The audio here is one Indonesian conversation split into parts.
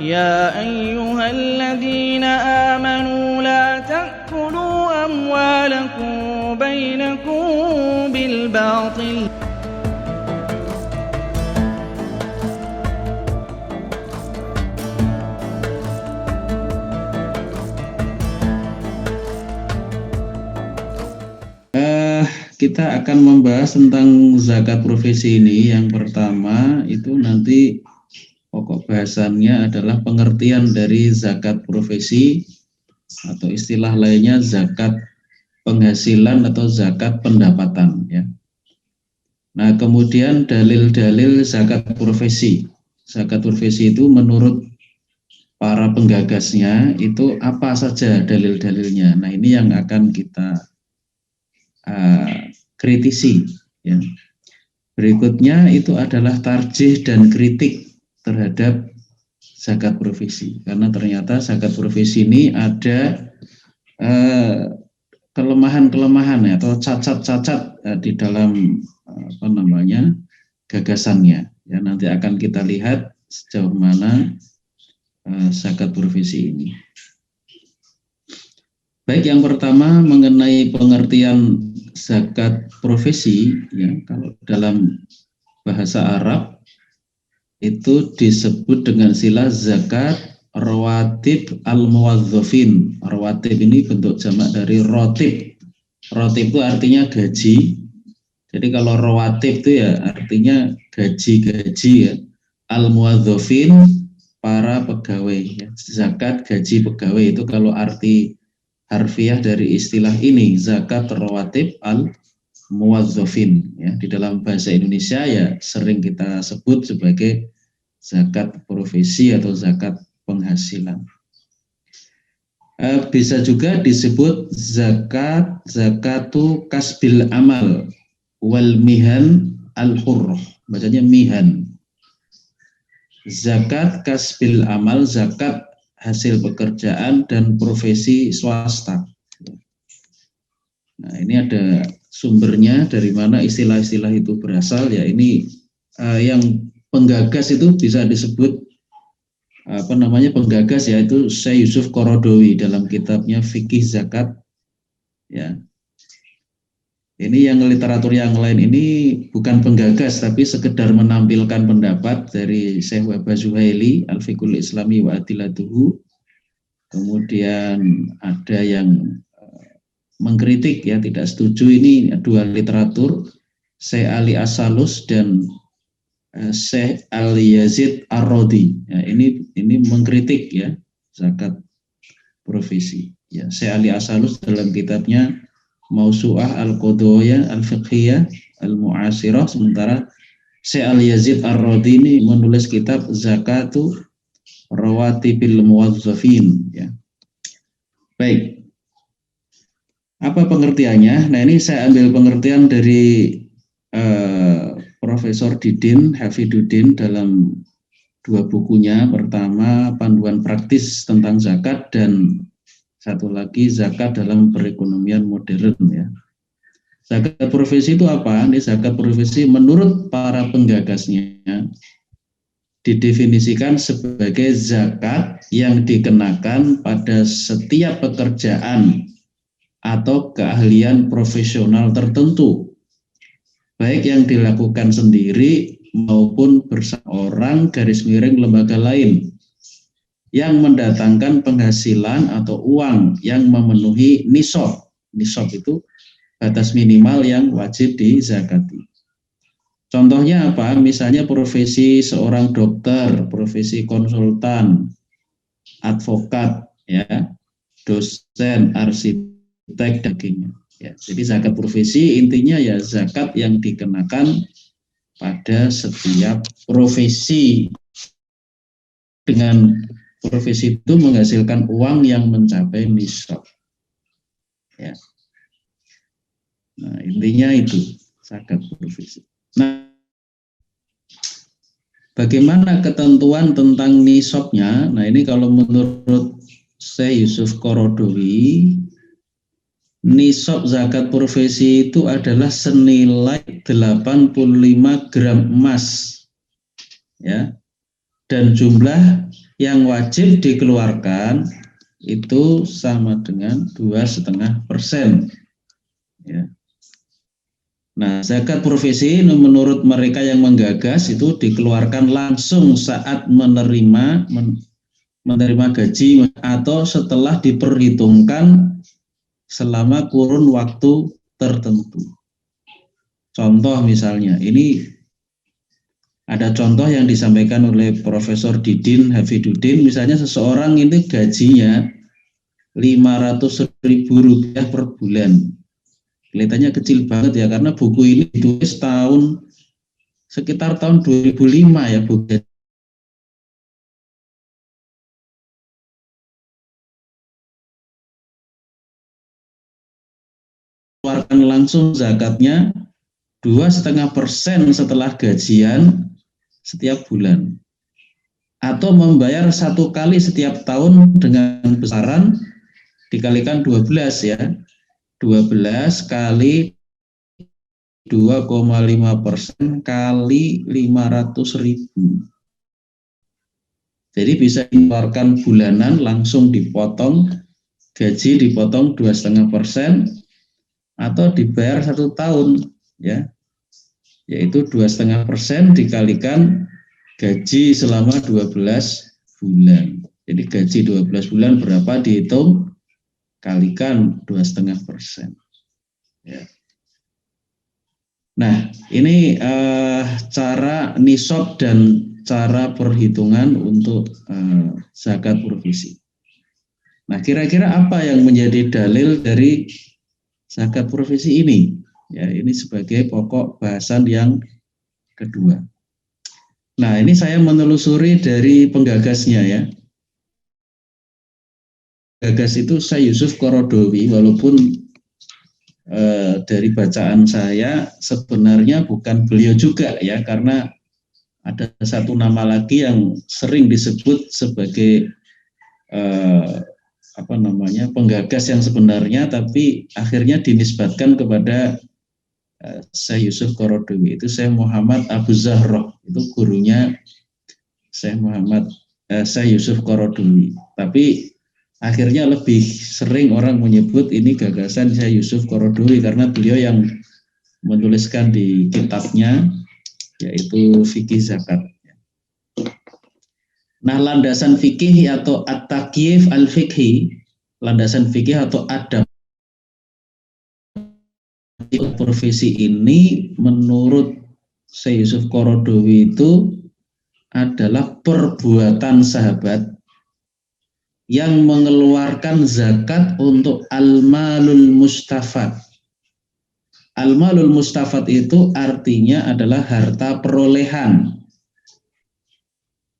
يا أيها الذين آمنوا لا تأكلوا أموالكم بينكم بالباطل Kita akan membahas tentang zakat profesi ini. Yang pertama itu nanti pokok bahasannya adalah pengertian dari zakat profesi atau istilah lainnya zakat penghasilan atau zakat pendapatan ya. Nah, kemudian dalil-dalil zakat profesi. Zakat profesi itu menurut para penggagasnya itu apa saja dalil-dalilnya. Nah, ini yang akan kita kritisi ya. Berikutnya itu adalah tarjih dan kritik terhadap zakat profesi, karena ternyata zakat profesi ini ada kelemahan-kelemahan atau cacat-cacat di dalam gagasannya ya. Nanti akan kita lihat sejauh mana zakat profesi ini. Baik, yang pertama mengenai pengertian zakat profesi ya, kalau dalam bahasa Arab itu disebut dengan istilah zakat rawatib al-muwazzafin. Rawatib ini bentuk jamak dari rotib. Rotib itu artinya gaji. Jadi kalau rawatib itu ya artinya gaji-gaji ya. Al-muwazzafin para pegawai ya. Zakat gaji pegawai itu kalau arti harfiah dari istilah ini, zakat rawatib al-muwazzafin ya. Di dalam bahasa Indonesia ya sering kita sebut sebagai zakat profesi atau zakat penghasilan. Bisa juga disebut zakatu kasbil amal wal mihan al-hurrah. Bacanya mihan. Zakat kasbil amal, zakat hasil pekerjaan dan profesi swasta. Nah, ini ada sumbernya dari mana istilah-istilah itu berasal ya. Ini yang penggagas itu bisa disebut penggagas yaitu Syekh Yusuf Qaradawi dalam kitabnya Fikih Zakat ya. Ini yang literatur yang lain ini bukan penggagas tapi sekedar menampilkan pendapat dari Syekh Wahbah Zuhaili Al-Fiqhul Islami wa Adilatuhu. Kemudian ada yang mengkritik ya, tidak setuju. Ini dua literatur, Syekh Ali As-Salus dan Syekh Al-Yazid Ar-Rodi. Ya, ini mengkritik ya zakat profesi. Ya, Syekh Ali As-Salus dalam kitabnya Mausu'ah Al-Qadhaya Al-Fiqhiyah Al-Mu'asirah, sementara Syekh Al-Yazid Ar-Rodi ini menulis kitab Zakatu Rawatibil Muwazzafin ya. Baik. Apa pengertiannya? Nah, ini saya ambil pengertian dari Profesor Didin Hafiduddin dalam dua bukunya. Pertama, Panduan Praktis tentang Zakat, dan satu lagi Zakat dalam Perekonomian Modern ya. Zakat profesi itu apa? Ini zakat profesi menurut para penggagasnya didefinisikan sebagai zakat yang dikenakan pada setiap pekerjaan atau keahlian profesional tertentu, baik yang dilakukan sendiri maupun bersama orang / lembaga lain yang mendatangkan penghasilan atau uang yang memenuhi nisab. Nisab itu batas minimal yang wajib dizakati. Contohnya apa? Misalnya profesi seorang dokter, profesi konsultan, advokat, ya, dosen, arsitek, dan sebagainya. Ya, jadi zakat profesi intinya ya zakat yang dikenakan pada setiap profesi, dengan profesi itu menghasilkan uang yang mencapai nisab. Ya. Nah, intinya itu zakat profesi. Nah, bagaimana ketentuan tentang nisabnya? Nah, ini kalau menurut Syekh Yusuf Qaradawi, nisab zakat profesi itu adalah senilai 85 gram emas, ya, dan jumlah yang wajib dikeluarkan itu sama dengan 2,5%. Ya. Nah, zakat profesi menurut mereka yang menggagas itu dikeluarkan langsung saat menerima gaji atau setelah diperhitungkan selama kurun waktu tertentu. Contoh misalnya, ini ada contoh yang disampaikan oleh Profesor Didin Hafiduddin, misalnya seseorang ini gajinya Rp500.000 per bulan. Kelihatannya kecil banget ya, karena buku ini ditulis sekitar tahun 2005 ya, buku. Keluarkan langsung zakatnya 2,5% setelah gajian setiap bulan, atau membayar 1 kali setiap tahun dengan besaran dikalikan 12 ya, 12 kali 2,5% kali 500.000. Jadi bisa dikeluarkan bulanan, langsung dipotong gaji, dipotong 2,5%, atau dibayar 1 tahun ya, yaitu 2,5% dikalikan gaji selama 12 bulan. Jadi gaji 12 bulan berapa dihitung, kalikan 2,5%. Ya. Nah, ini cara nisab dan cara perhitungan untuk zakat profesi. Nah, kira-kira apa yang menjadi dalil dari zakat profesi ini? Ya, ini sebagai pokok bahasan yang kedua. Nah, ini saya menelusuri dari penggagasnya ya. Gagas itu Syekh Yusuf Qaradawi, walaupun dari bacaan saya sebenarnya bukan beliau juga ya, karena ada satu nama lagi yang sering disebut sebagai penggagas yang sebenarnya, tapi akhirnya dinisbatkan kepada Syekh Yusuf Qaradawi. Itu Syekh Muhammad Abu Zahroh, itu gurunya Syekh Yusuf Qaradawi. Tapi akhirnya lebih sering orang menyebut ini gagasan Syekh Yusuf Qaradawi karena beliau yang menuliskan di kitabnya, yaitu fikih zakat. Nah, landasan fikih atau at-takyif al-fikhi, landasan fikih atau adab profesi ini menurut Syekh Yusuf Qaradawi itu adalah perbuatan sahabat yang mengeluarkan zakat untuk al-malul mustafad. Al-malul mustafad itu artinya adalah harta perolehan.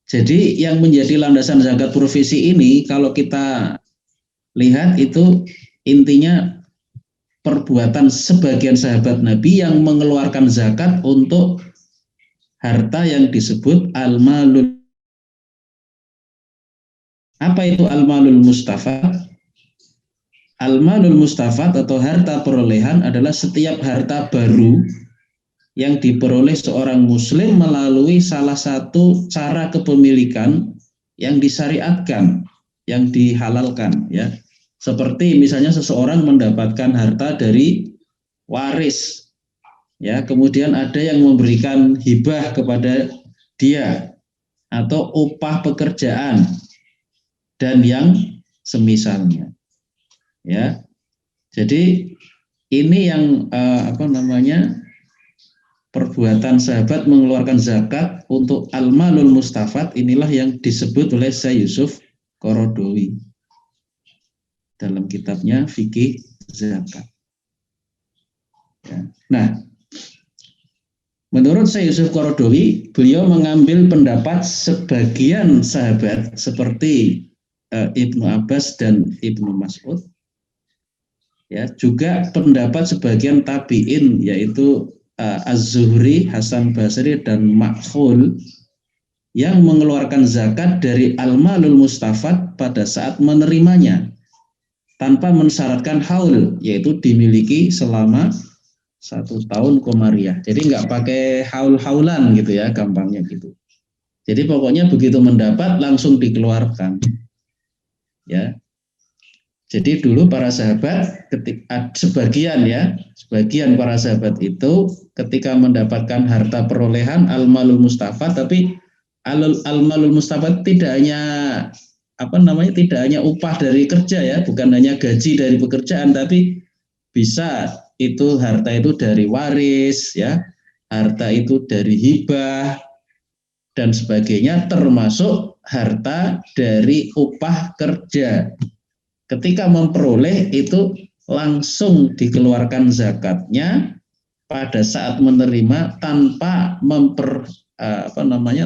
Jadi yang menjadi landasan zakat profesi ini, kalau kita lihat itu intinya perbuatan sebagian sahabat Nabi yang mengeluarkan zakat untuk harta yang disebut al-malul. Apa itu al-malul mustafad? Al-malul mustafad atau harta perolehan adalah setiap harta baru yang diperoleh seorang muslim melalui salah satu cara kepemilikan yang disyariatkan, yang dihalalkan ya. Seperti misalnya seseorang mendapatkan harta dari waris ya, kemudian ada yang memberikan hibah kepada dia atau upah pekerjaan dan yang semisalnya ya. Jadi ini yang perbuatan sahabat mengeluarkan zakat untuk al-malul mustafad, inilah yang disebut oleh Syekh Yusuf Qaradawi dalam kitabnya fikih zakat ya. Nah, menurut Syekh Yusuf Qaradawi, beliau mengambil pendapat sebagian sahabat seperti Ibnu Abbas dan Ibnu Mas'ud ya, juga pendapat sebagian tabi'in yaitu Az-Zuhri, Hasan Basri dan Makhul, yang mengeluarkan zakat dari al-malul mustafad pada saat menerimanya tanpa mensyaratkan haul, yaitu dimiliki selama 1 tahun komariah. Jadi nggak pakai haul-haulan gitu ya, gampangnya gitu. Jadi pokoknya begitu mendapat langsung dikeluarkan. Ya. Jadi dulu para sahabat sebagian para sahabat itu ketika mendapatkan harta perolehan al-malul mustafa, tapi al-malul mustafa tidak hanya upah dari kerja ya, bukan hanya gaji dari pekerjaan, tapi bisa itu harta itu dari waris ya, harta itu dari hibah dan sebagainya, termasuk harta dari upah kerja. Ketika memperoleh itu langsung dikeluarkan zakatnya pada saat menerima tanpa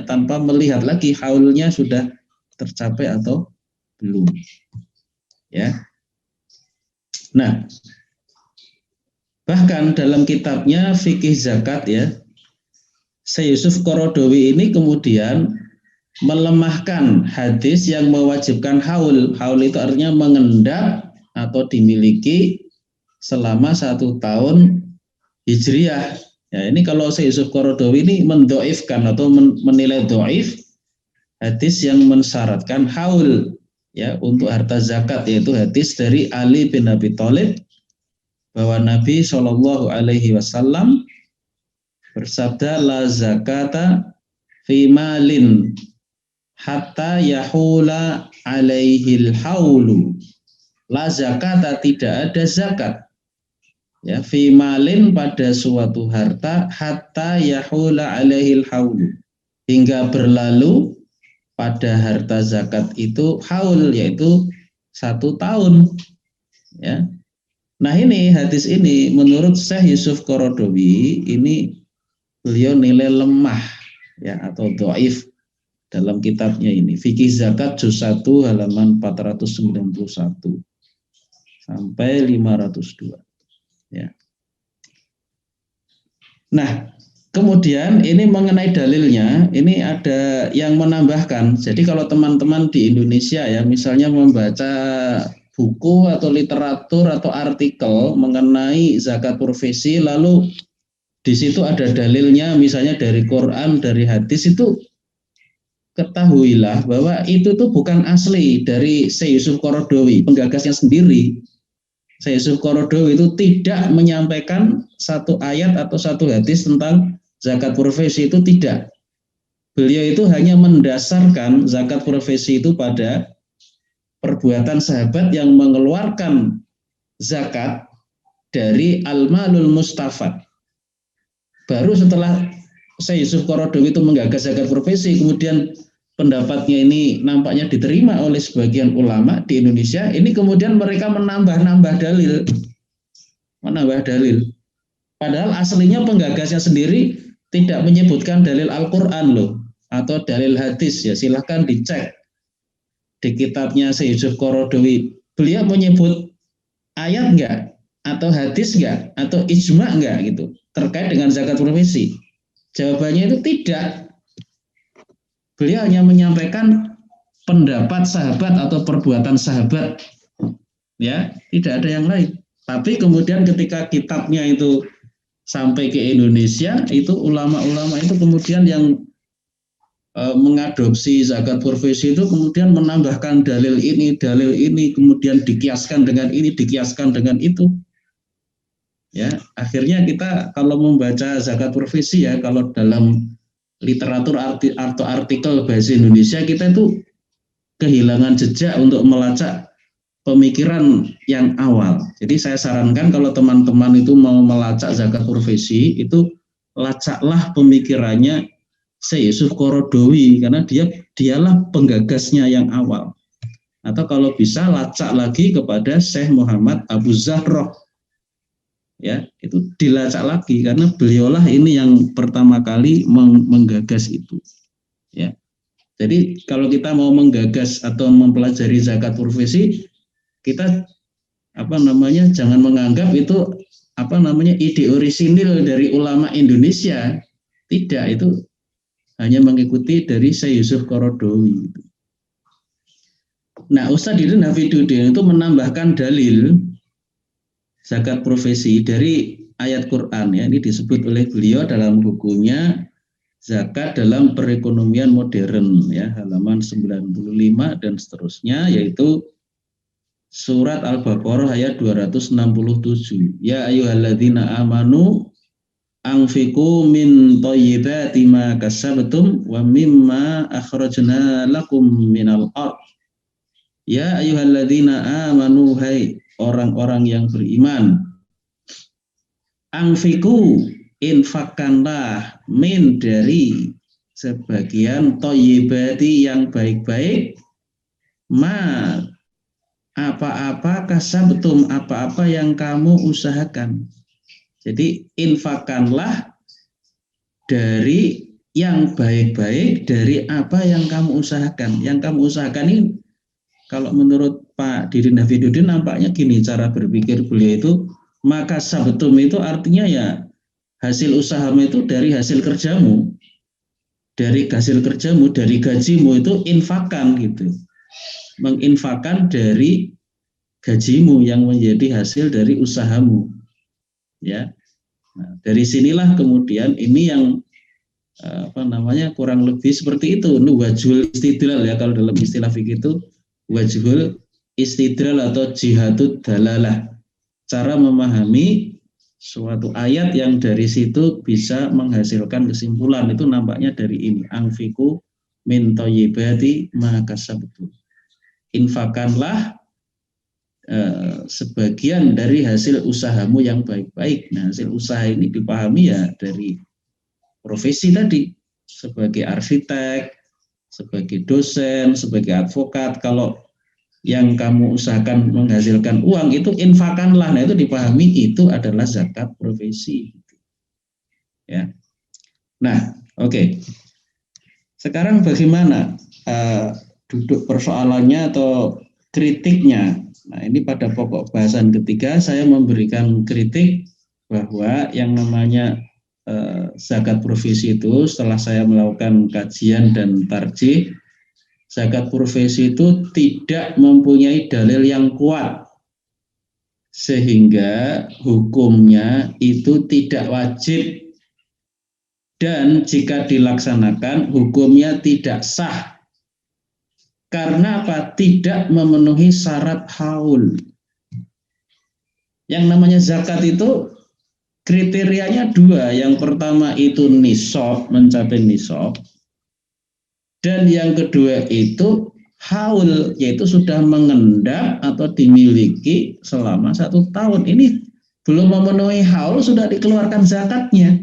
tanpa melihat lagi haulnya sudah tercapai atau belum. Ya. Nah, bahkan dalam kitabnya Fikih Zakat ya, Syekh Yusuf Qaradawi ini kemudian melemahkan hadis yang mewajibkan haul. Haul itu artinya mengendap atau dimiliki selama 1 tahun hijriyah. Ya, ini kalau Syekh Yusuf Qaradawi ini mendoifkan atau menilai doif hadis yang mensyaratkan haul ya untuk harta zakat, yaitu hadis dari Ali bin Abi Thalib bahwa Nabi Shallallahu Alaihi Wasallam bersabda, la zakata fi malin hatta yahula alaihil haulu. La zakata, tidak ada zakat ya fi malin pada suatu harta hatta yahula alaihil haulu, hingga berlalu pada harta zakat itu haul, yaitu 1 tahun ya. Nah ini hadis ini menurut Syekh Yusuf Qaradawi ini beliau nilai lemah ya atau dhaif dalam kitabnya ini Fikih Zakat juz 1 halaman 491 sampai 502 ya. Nah, kemudian ini mengenai dalilnya, ini ada yang menambahkan. Jadi kalau teman-teman di Indonesia ya misalnya membaca buku atau literatur atau artikel mengenai zakat profesi, lalu di situ ada dalilnya misalnya dari Quran, dari hadis, itu ketahuilah bahwa itu tuh bukan asli dari Syekh Yusuf Qaradawi, penggagasnya sendiri. Syekh Yusuf Qaradawi itu tidak menyampaikan satu ayat atau satu hadis tentang zakat profesi, itu tidak. Beliau itu hanya mendasarkan zakat profesi itu pada perbuatan sahabat yang mengeluarkan zakat dari al-malul mustafad. Baru setelah Syekh Yusuf Qaradawi itu menggagas zakat profesi, kemudian pendapatnya ini nampaknya diterima oleh sebagian ulama di Indonesia, ini kemudian mereka menambah dalil. Padahal aslinya penggagasnya sendiri tidak menyebutkan dalil Al-Quran loh, atau dalil hadis ya, silahkan dicek di kitabnya Syekh Yusuf Qaradawi. Beliau menyebut ayat enggak, atau hadis enggak, atau ijma enggak gitu terkait dengan zakat profesi? Jawabannya itu tidak. Beliau hanya menyampaikan pendapat sahabat atau perbuatan sahabat, ya, tidak ada yang lain. Tapi kemudian ketika kitabnya itu sampai ke Indonesia, itu ulama-ulama itu kemudian yang mengadopsi zakat profesi itu kemudian menambahkan dalil ini, kemudian dikiaskan dengan ini, dikiaskan dengan itu. Ya, akhirnya kita kalau membaca zakat profesi ya, kalau dalam literatur atau artikel bahasa Indonesia, kita itu kehilangan jejak untuk melacak pemikiran yang awal. Jadi saya sarankan kalau teman-teman itu mau melacak zakat profesi, itu lacaklah pemikirannya Syekh Yusuf Qaradawi, karena dialah penggagasnya yang awal. Atau kalau bisa lacak lagi kepada Syekh Muhammad Abu Zahroh, ya, itu dilacak lagi karena beliaulah ini yang pertama kali menggagas itu, ya. Jadi kalau kita mau menggagas atau mempelajari zakat profesi, kita jangan menganggap itu ide orisinil dari ulama Indonesia. Tidak, itu hanya mengikuti dari Syekh Yusuf Qaradawi. Nah, Ustadz Didin Hafidhuddin itu menambahkan dalil zakat profesi dari ayat Quran ya, ini disebut oleh beliau dalam bukunya zakat dalam perekonomian modern, ya, halaman 95 dan seterusnya, yaitu surat Al-Baqarah ayat 267. Ya ayyuhalladzina amanu anfiqu min thayyibati ma kasabtum wa mimma akhrajna lakum minal ardh. Ya ayyuhalladzina amanu, hai orang-orang yang beriman, anfiqu, infakkanlah, min, dari sebagian, thayyibati, yang baik-baik, ma, apa-apa, kasabtum, apa-apa yang kamu usahakan. Jadi infakkanlah dari yang baik-baik, dari apa yang kamu usahakan. Yang kamu usahakan ini, kalau menurut Pak Didin Hafidudin nampaknya gini cara berpikir beliau itu, maka sabtum itu artinya ya hasil usahamu itu dari hasil kerjamu, dari hasil kerjamu, dari gajimu, itu infakan gitu, menginfakan dari gajimu yang menjadi hasil dari usahamu, ya. Nah, dari sinilah kemudian ini yang kurang lebih seperti itu, wajhul istidlal, ya, kalau dalam istilah fikih itu wajhul istidlal atau jihadud dalalah, cara memahami suatu ayat yang dari situ bisa menghasilkan kesimpulan. Itu nampaknya dari ini, anfiku min thayyibati ma kasabtu, infakanlah sebagian dari hasil usahamu yang baik-baik. Nah, hasil usaha ini dipahami ya dari profesi tadi, sebagai arsitek, sebagai dosen, sebagai advokat. Kalau yang kamu usahakan menghasilkan uang itu infakanlah, nah itu dipahami itu adalah zakat profesi, ya. Nah, oke. Sekarang bagaimana duduk persoalannya atau kritiknya? Nah, ini pada pokok bahasan ketiga saya memberikan kritik bahwa yang namanya zakat profesi itu, setelah saya melakukan kajian dan tarjih, zakat profesi itu tidak mempunyai dalil yang kuat, sehingga hukumnya itu tidak wajib, dan jika dilaksanakan hukumnya tidak sah. Karena apa? Tidak memenuhi syarat haul. Yang namanya zakat itu kriterianya dua. Yang pertama itu nisab, mencapai nisab. Dan yang kedua itu haul, yaitu sudah mengendap atau dimiliki selama 1 tahun. Ini belum memenuhi haul sudah dikeluarkan zakatnya.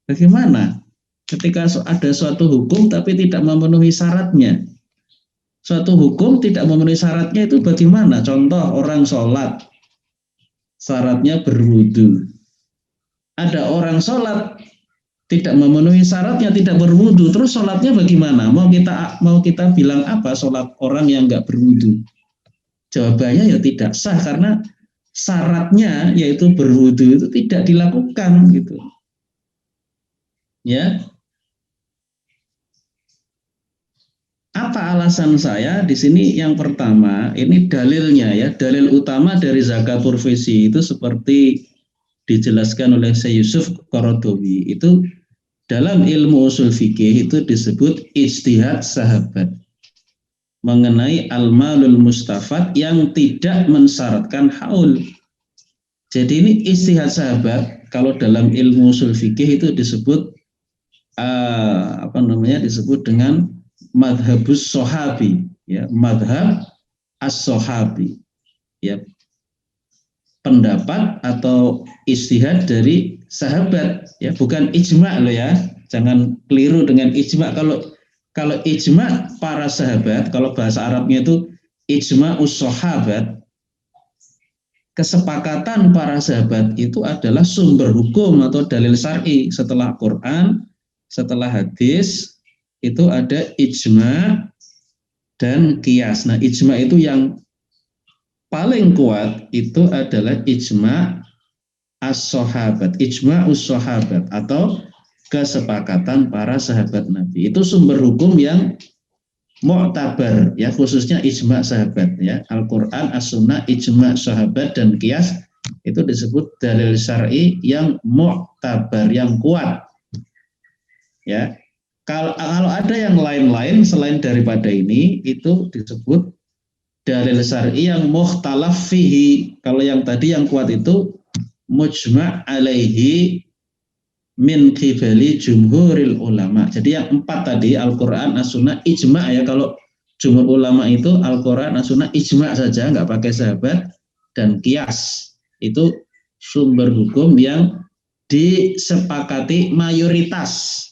Bagaimana? Ketika ada suatu hukum tapi tidak memenuhi syaratnya. Suatu hukum tidak memenuhi syaratnya itu bagaimana? Contoh, orang sholat, syaratnya berwudu. Ada orang sholat tidak memenuhi syaratnya, tidak berwudu, terus sholatnya bagaimana? Mau kita bilang apa sholat orang yang nggak berwudu? Jawabannya ya tidak sah, karena syaratnya yaitu berwudu itu tidak dilakukan, gitu. Ya. Apa alasan saya di sini? Yang pertama, ini dalilnya, ya, dalil utama dari zakat profesi itu seperti dijelaskan oleh Syekh Yusuf Qaradawi, itu dalam ilmu usul fikih itu disebut ijtihad sahabat mengenai al-malul mustafad yang tidak mensyaratkan haul. Jadi ini ijtihad sahabat kalau dalam ilmu usul fikih itu disebut disebut dengan madhabus sohabi, ya, madhab as-sohabi, ya, pendapat atau ijtihad dari sahabat, ya, bukan ijma' loh, ya, jangan keliru dengan ijma'. Kalau ijma' para sahabat, kalau bahasa Arabnya itu ijma'us sahabat, kesepakatan para sahabat itu adalah sumber hukum atau dalil syar'i. Setelah Quran, setelah hadis, itu ada ijma' dan qiyas. Nah, ijma' itu yang paling kuat itu adalah ijma' as-sahabat, ijma'us sahabat atau kesepakatan para sahabat Nabi. Itu sumber hukum yang mu'tabar, ya, khususnya ijma' sahabat, ya. Al-Quran, as-sunnah, ijma' sahabat dan qiyas itu disebut dalil syar'i yang mu'tabar, yang kuat. Ya. Kalau ada yang lain-lain selain daripada ini, itu disebut dalil syar'i yang mukhtalaf fihi. Kalau yang tadi yang kuat itu mujma' alaihi min qibali jumhuril ulama. Jadi yang 4 tadi Al-Qur'an, As-Sunnah, ijma' ya. Kalau jumhur ulama itu Al-Qur'an, As-Sunnah, ijma' saja, nggak pakai sahabat, dan qiyas. Itu sumber hukum yang disepakati mayoritas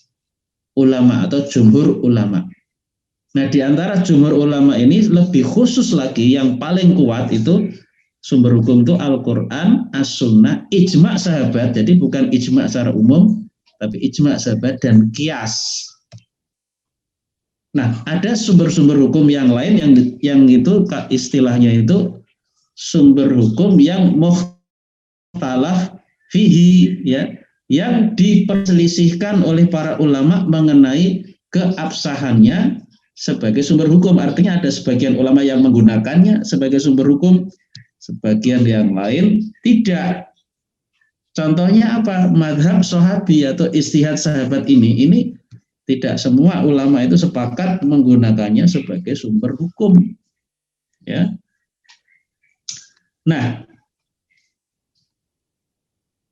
ulama atau jumhur ulama. Nah, di antara jumhur ulama ini lebih khusus lagi yang paling kuat itu sumber hukum itu Al-Quran, As-Sunnah, ijma' sahabat. Jadi bukan ijma' secara umum, tapi ijma' sahabat dan qiyas. Nah, ada sumber-sumber hukum yang lain yang itu istilahnya itu sumber hukum yang mukhtalaf fihi, ya, yang diperselisihkan oleh para ulama mengenai keabsahannya sebagai sumber hukum. Artinya ada sebagian ulama yang menggunakannya sebagai sumber hukum, sebagian yang lain tidak. Contohnya apa? Madhab sahabi atau istihad sahabat ini tidak semua ulama itu sepakat menggunakannya sebagai sumber hukum. Ya. Nah,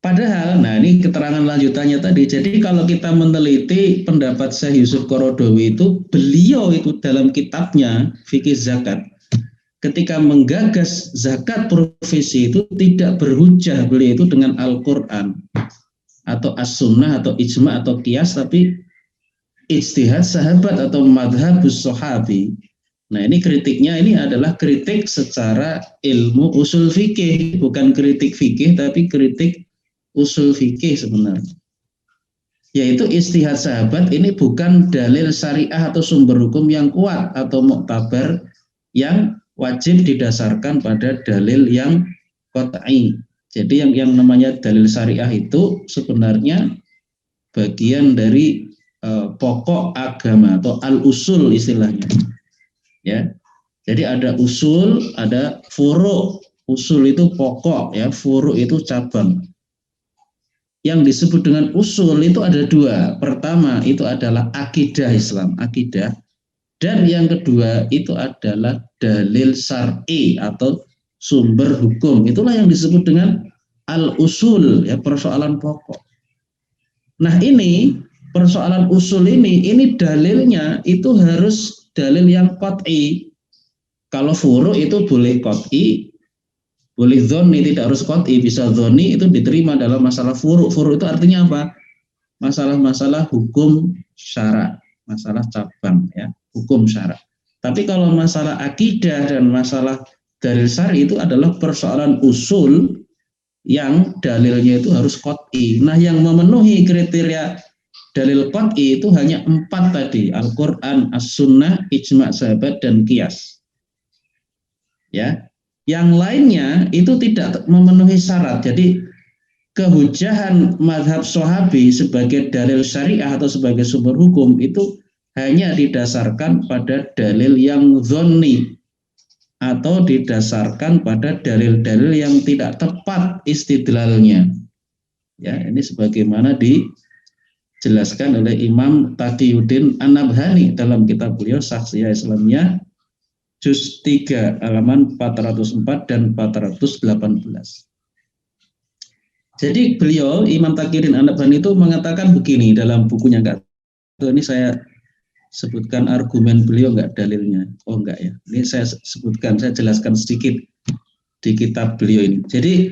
padahal, ini keterangan lanjutannya tadi. Jadi kalau kita meneliti pendapat Syekh Yusuf Qaradawi itu, beliau itu dalam kitabnya Fikih Zakat, ketika menggagas zakat profesi itu tidak berhujah beliau itu dengan Al-Quran atau As-Sunnah atau Ijma' atau Qiyas, tapi ijtihad sahabat atau madhabus sahabi. Nah, ini kritiknya ini adalah kritik secara ilmu usul fikih, bukan kritik fikih tapi kritik usul fikih sebenarnya. Yaitu ijtihad sahabat ini bukan dalil syariah atau sumber hukum yang kuat atau muktabar yang wajib didasarkan pada dalil yang qat'i. Jadi yang namanya dalil syariah itu sebenarnya bagian dari pokok agama atau al-usul istilahnya. Ya. Jadi ada usul, ada furu'. Usul itu pokok, ya, furu' itu cabang. Yang disebut dengan usul itu ada dua. Pertama itu adalah akidah Islam, akidah. Dan yang kedua itu adalah dalil syar'i atau sumber hukum. Itulah yang disebut dengan al-usul, ya, persoalan pokok. Nah, ini persoalan usul ini dalilnya itu harus dalil yang qat'i. Kalau furu' itu boleh qat'i, boleh dzonni, tidak harus qat'i, bisa dzonni, itu diterima dalam masalah furu'. Furu' itu artinya apa? Masalah-masalah hukum syara', masalah cabang, ya, hukum syara'. Tapi kalau masalah akidah dan masalah dalil syar'i itu adalah persoalan usul yang dalilnya itu harus qat'i. Nah, yang memenuhi kriteria dalil qat'i itu hanya 4 tadi, Al-Quran, As-Sunnah, Ijma' sahabat, dan Qiyas. Ya, yang lainnya itu tidak memenuhi syarat. Jadi kehujahan madhab sahabi sebagai dalil syariah atau sebagai sumber hukum itu hanya didasarkan pada dalil yang dzonni atau didasarkan pada dalil-dalil yang tidak tepat istidlalnya. Ya, ini sebagaimana dijelaskan oleh Imam Taqiyuddin An-Nabhani dalam kitab beliau Shakhsiyah Islamiyah juz 3 halaman 404 dan 418. Jadi beliau Imam Taqiyuddin An-Nabhani itu mengatakan begini dalam bukunya, ini saya sebutkan argumen beliau, enggak dalilnya. Oh enggak ya. Ini saya sebutkan, saya jelaskan sedikit di kitab beliau ini. Jadi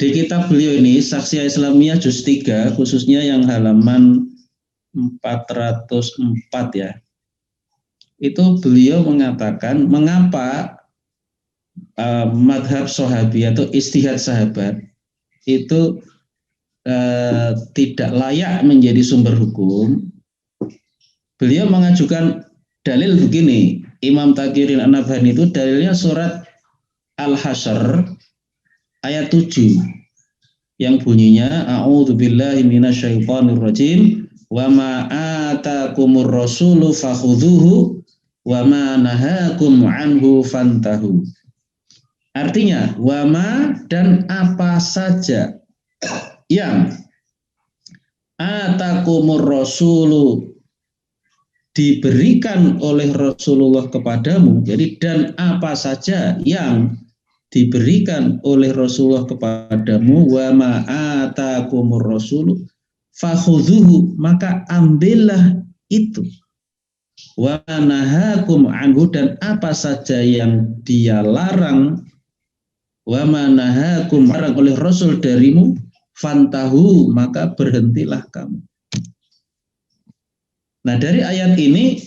di kitab beliau ini Shakhsiyah Islamiyah juz 3 khususnya yang halaman 404 ya. Itu beliau mengatakan mengapa madhab sahabi atau istihad sahabat itu tidak layak menjadi sumber hukum. Beliau mengajukan dalil begini, Imam Taqiyuddin An-Nabhani itu dalilnya surat Al-Hasyr ayat 7 yang bunyinya a'udzubillahi minasyaitonirrajim wa ma atakumur rasulu fakhudhuhu wa ma nahakum anhu fantahu. Artinya wa ma, dan apa saja yang atakumur rasulu diberikan oleh Rasulullah kepadamu, jadi dan apa saja yang diberikan oleh Rasulullah kepadamu, wa ma'atakumur rasulu fakhudhuhu, maka ambillah itu, wa nahakum anhu, dan apa saja yang dia larang, wa manahakum, larang oleh Rasul darimu, fantahu, maka berhentilah kamu. Nah, dari ayat ini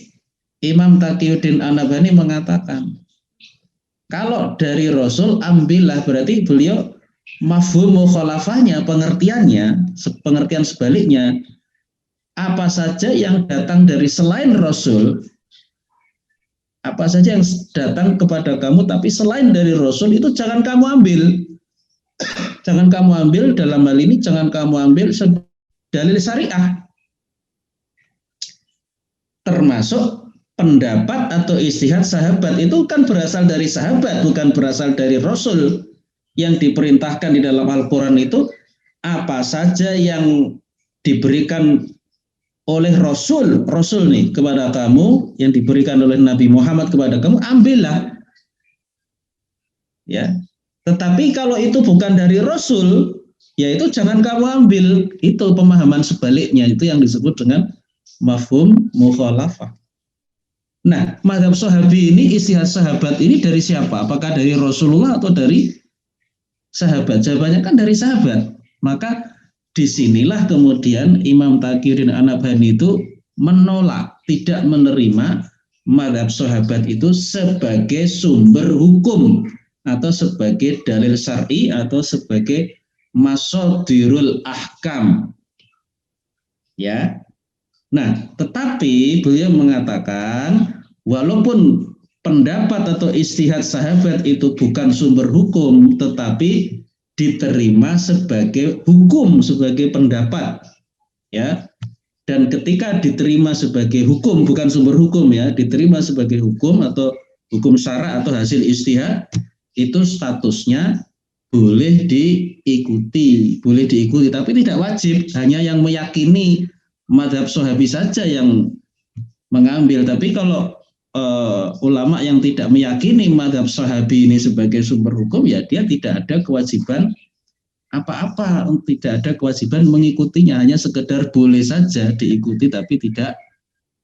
Imam Taqiyuddin An-Nabhani mengatakan, kalau dari Rasul ambillah, berarti beliau mafhum mukhalafahnya, pengertiannya, pengertian sebaliknya, apa saja yang datang dari selain Rasul, apa saja yang datang kepada kamu tapi selain dari Rasul, itu jangan kamu ambil. Jangan kamu ambil, dalam hal ini jangan kamu ambil dalil syariah. Termasuk pendapat atau ijtihad sahabat, itu kan berasal dari sahabat, bukan berasal dari Rasul. Yang diperintahkan di dalam Al-Quran itu apa saja yang diberikan oleh Rasul nih kepada kamu, yang diberikan oleh Nabi Muhammad kepada kamu, ambillah. Ya. Tetapi kalau itu bukan dari Rasul, ya itu jangan kamu ambil. Itu pemahaman sebaliknya, itu yang disebut dengan mafhum mukhalafah. Nah, mazhab sahabi ini, ijtihad sahabat ini dari siapa? Apakah dari Rasulullah atau dari sahabat? Jawabannya kan dari sahabat. Maka disinilah kemudian Imam Taqiyuddin An-Nabhani itu menolak, tidak menerima mazhab sahabat itu sebagai sumber hukum atau sebagai dalil syar'i atau sebagai masadirul ahkam. Ya. Nah, tetapi beliau mengatakan walaupun pendapat atau ijtihad sahabat itu bukan sumber hukum, tetapi diterima sebagai hukum, sebagai pendapat, ya. Dan ketika diterima sebagai hukum, bukan sumber hukum, ya, diterima sebagai hukum atau hukum syara atau hasil ijtihad, itu statusnya boleh diikuti, tapi tidak wajib. Hanya yang meyakini mazhab sahabi saja yang mengambil. Tapi kalau ulama yang tidak meyakini mazhab sahabi ini sebagai sumber hukum, ya dia tidak ada kewajiban apa-apa, tidak ada kewajiban mengikutinya, hanya sekedar boleh saja diikuti tapi tidak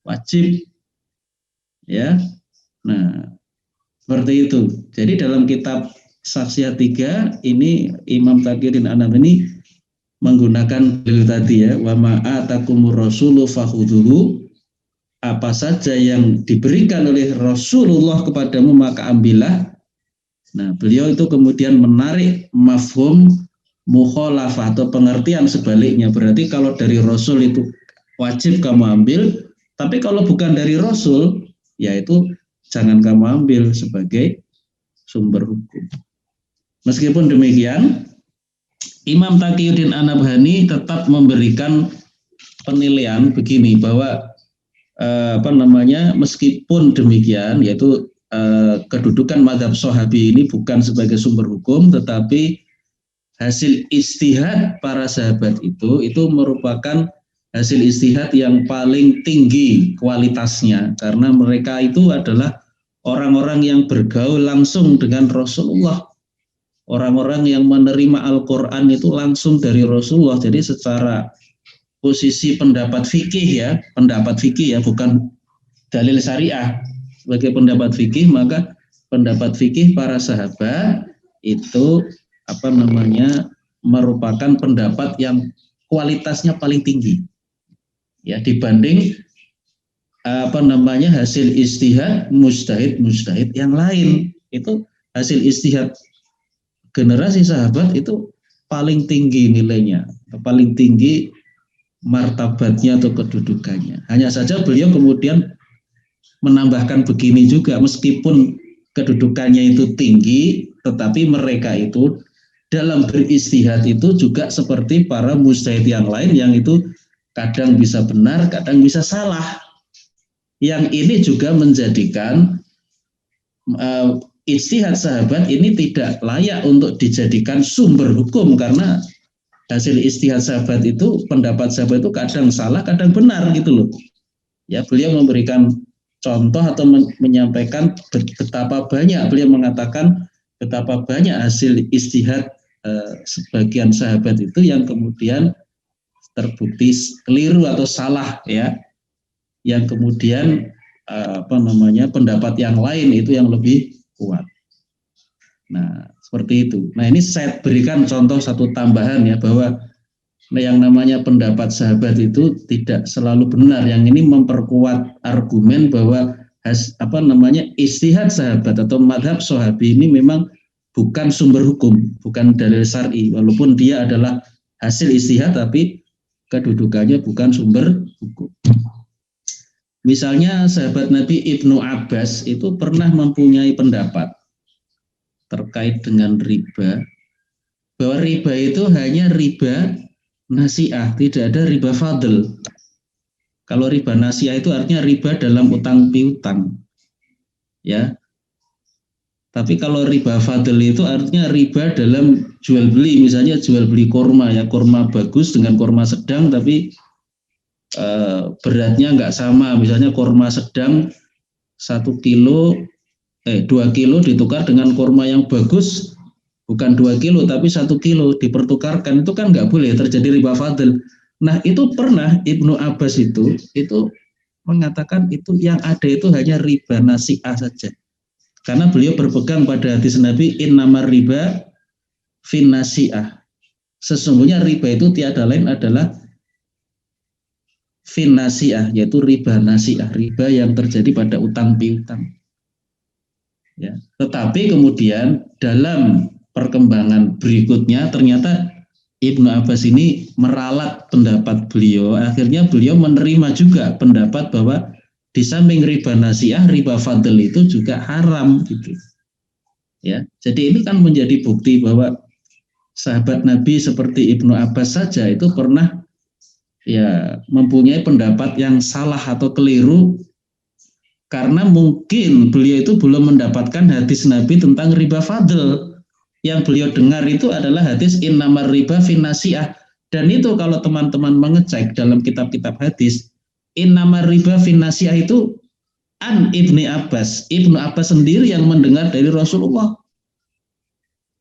wajib. Ya. Nah, seperti itu. Jadi dalam kitab Saksiyah 3 ini Imam Taqiyuddin An-Nabhani menggunakan dalil tadi, ya, wa ma'atakumur rasulu fakhudhuhu, apa saja yang diberikan oleh Rasulullah kepadamu maka ambillah. Nah, beliau itu kemudian menarik mafhum mukhalafah atau pengertian sebaliknya. Berarti kalau dari Rasul itu wajib kamu ambil, tapi kalau bukan dari Rasul, ya itu jangan kamu ambil sebagai sumber hukum. Meskipun demikian, Imam Taqiyuddin An-Nabhani tetap memberikan penilaian begini, bahwa meskipun demikian, yaitu kedudukan mazhab sahabi ini bukan sebagai sumber hukum, tetapi hasil ijtihad para sahabat itu merupakan hasil ijtihad yang paling tinggi kualitasnya, karena mereka itu adalah orang-orang yang bergaul langsung dengan Rasulullah, orang-orang yang menerima Al-Quran itu langsung dari Rasulullah. Jadi secara posisi pendapat fikih, ya, bukan dalil syariah, sebagai pendapat fikih, maka pendapat fikih para sahabat itu merupakan pendapat yang kualitasnya paling tinggi, ya, dibanding hasil ijtihad mujtahid yang lain. Itu hasil ijtihad generasi sahabat itu paling tinggi nilainya, paling tinggi martabatnya atau kedudukannya. Hanya saja beliau kemudian menambahkan begini juga, meskipun kedudukannya itu tinggi, tetapi mereka itu dalam berijtihad itu juga seperti para mujtahid yang lain, yang itu kadang bisa benar, kadang bisa salah. Yang ini juga menjadikan ijtihad sahabat ini tidak layak untuk dijadikan sumber hukum, karena hasil ijtihad sahabat itu, pendapat sahabat itu kadang salah, kadang benar, gitu loh. Ya, beliau memberikan contoh atau menyampaikan betapa banyak, beliau mengatakan betapa banyak hasil ijtihad sebagian sahabat itu yang kemudian terbukti keliru atau salah, ya, yang kemudian pendapat yang lain itu yang lebih kuat. Nah, seperti itu. Nah, ini saya berikan contoh satu tambahan ya, bahwa yang namanya pendapat sahabat itu tidak selalu benar. Yang ini memperkuat argumen bahwa ijtihad sahabat atau madhab sahabi ini memang bukan sumber hukum, bukan dalil syar'i, walaupun dia adalah hasil ijtihad tapi kedudukannya bukan sumber hukum. Misalnya sahabat Nabi Ibnu Abbas itu pernah mempunyai pendapat terkait dengan riba, bahwa riba itu hanya riba nasi'ah, tidak ada riba fadl. Kalau riba nasi'ah itu artinya riba dalam utang piutang, ya. Tapi kalau riba fadl itu artinya riba dalam jual beli, misalnya jual beli kurma, ya, kurma bagus dengan kurma sedang tapi beratnya nggak sama, misalnya kurma sedang 2 kilo ditukar dengan kurma yang bagus bukan 2 kilo tapi 1 kilo dipertukarkan, itu kan nggak boleh, terjadi riba fadl. Nah, itu pernah Ibnu Abbas itu mengatakan itu yang ada itu hanya riba nasi'ah saja, karena beliau berpegang pada hadis Nabi innamar riba fin nasi'ah, sesungguhnya riba itu tiada lain adalah fin nasi'ah, yaitu riba nasi'ah, riba yang terjadi pada utang piutang. Ya. Tetapi kemudian dalam perkembangan berikutnya ternyata Ibnu Abbas ini meralat pendapat beliau, akhirnya beliau menerima juga pendapat bahwa di samping riba nasi'ah, riba fadl itu juga haram gitu. Ya. Jadi ini kan menjadi bukti bahwa sahabat Nabi seperti Ibnu Abbas saja itu pernah ya mempunyai pendapat yang salah atau keliru, karena mungkin beliau itu belum mendapatkan hadis Nabi tentang riba fadl. Yang beliau dengar itu adalah hadis innamar riba fin nasi'ah, dan itu kalau teman-teman mengecek dalam kitab-kitab hadis, innamar riba fin nasi'ah itu an Ibnu Abbas sendiri yang mendengar dari Rasulullah.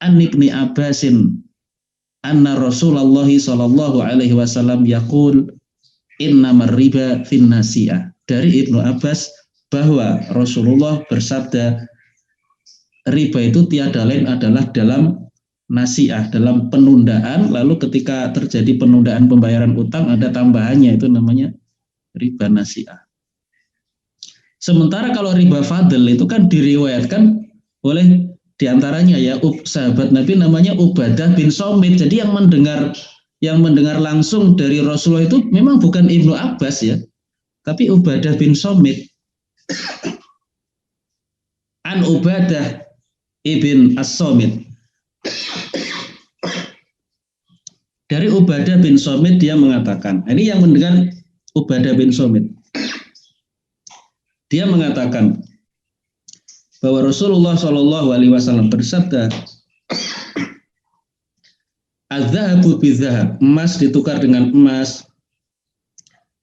An Ibni Abbasin anna Rasulullah sallallahu alaihi wasallam yaqul innamar riba fin nasi'ah. Dari Ibnu Abbas bahwa Rasulullah bersabda riba itu tiada lain adalah dalam nasi'ah, dalam penundaan, lalu ketika terjadi penundaan pembayaran utang ada tambahannya, itu namanya riba nasi'ah. Sementara kalau riba fadl itu kan diriwayatkan oleh diantaranya ya sahabat Nabi namanya Ubadah bin Somit. Jadi yang mendengar langsung dari Rasulullah itu memang bukan Ibnu Abbas ya, tapi Ubadah bin Somit. An Ubadah ibn As-Somit. Dari Ubadah bin Somit dia mengatakan, ini yang mendengar Ubadah bin Somit. Dia mengatakan bahwa Rasulullah Shallallahu Alaihi Wasallam bersabda, "Az-zahabu biz-zahab, emas ditukar dengan emas,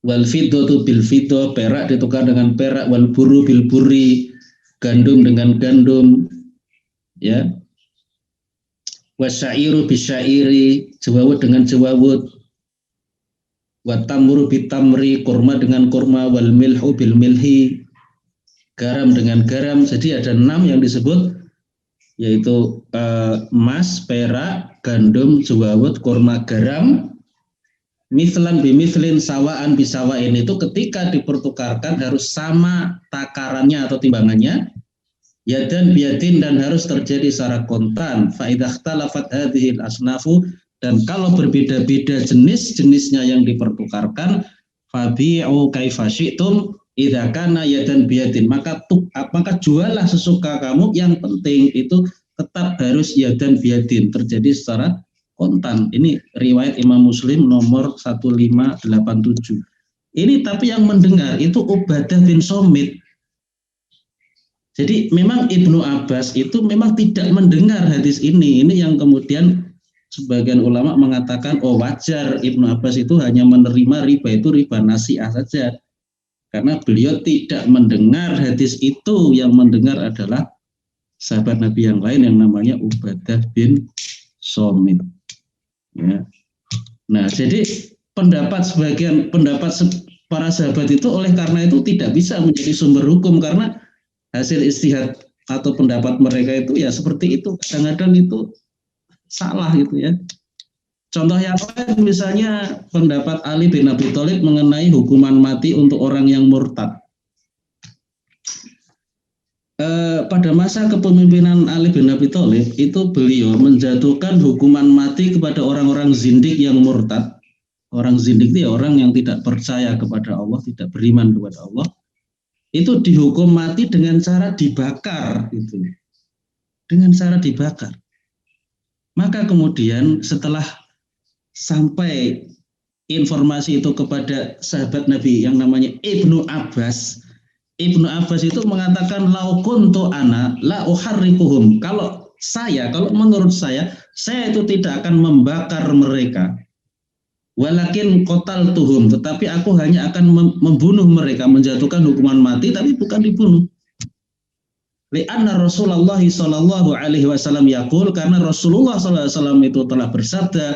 wal fiddatu bil fiddah, perak ditukar dengan perak, wal buru bil buri, gandum dengan gandum, ya, wasyairu bisyairi, jawawut dengan jawawut, watamru bitamri, kurma dengan kurma, wal milhu bil milhi, garam dengan garam." Jadi ada 6 yang disebut, yaitu emas, perak, gandum, jawawut, kurma, garam. Mithlan bimithlin, sawaan bisawain, itu ketika dipertukarkan harus sama takarannya atau timbangannya. Yadan biadin, dan harus terjadi secara kontan. Fa idza ikhtalafat hadhil asnafu, dan kalau berbeda-beda jenis-jenisnya yang dipertukarkan, fabi'u kaifa syi'tum idza kana yadan biadin, maka juallah sesuka kamu, yang penting itu tetap harus yadan biadin, terjadi secara kontan. Ini riwayat Imam Muslim nomor 1587. Ini tapi yang mendengar itu Ubadah bin Somit. Jadi memang Ibnu Abbas itu memang tidak mendengar hadis ini. Ini yang kemudian sebagian ulama mengatakan, oh wajar Ibnu Abbas itu hanya menerima riba itu riba nasi'ah saja. karena beliau tidak mendengar hadis itu, yang mendengar adalah sahabat Nabi yang lain yang namanya Ubadah bin Somit. Ya. Nah, jadi pendapat para sahabat itu oleh karena itu tidak bisa menjadi sumber hukum, karena hasil istihad atau pendapat mereka itu ya seperti itu, kadang-kadang itu salah gitu ya. Contoh yang lain misalnya pendapat Ali bin Abi Thalib mengenai hukuman mati untuk orang yang murtad. Pada masa kepemimpinan Ali bin Abi Thalib itu beliau menjatuhkan hukuman mati kepada orang-orang zindik yang murtad. Orang zindik itu ya orang yang tidak percaya kepada Allah, tidak beriman kepada Allah. Itu dihukum mati dengan cara dibakar gitu. Dengan cara dibakar. Maka kemudian setelah sampai informasi itu kepada sahabat Nabi yang namanya Ibnu Abbas itu mengatakan lau kuntu ana la uharrikuhum. Kalau menurut saya itu tidak akan membakar mereka. Walakin qataltuhum, tetapi aku hanya akan membunuh mereka, menjatuhkan hukuman mati tapi bukan dibunuh. Li'anna Rasulullah sallallahu alaihi wasallam yaqul, karena Rasulullah sallallahu alaihi wasallam itu telah bersabda,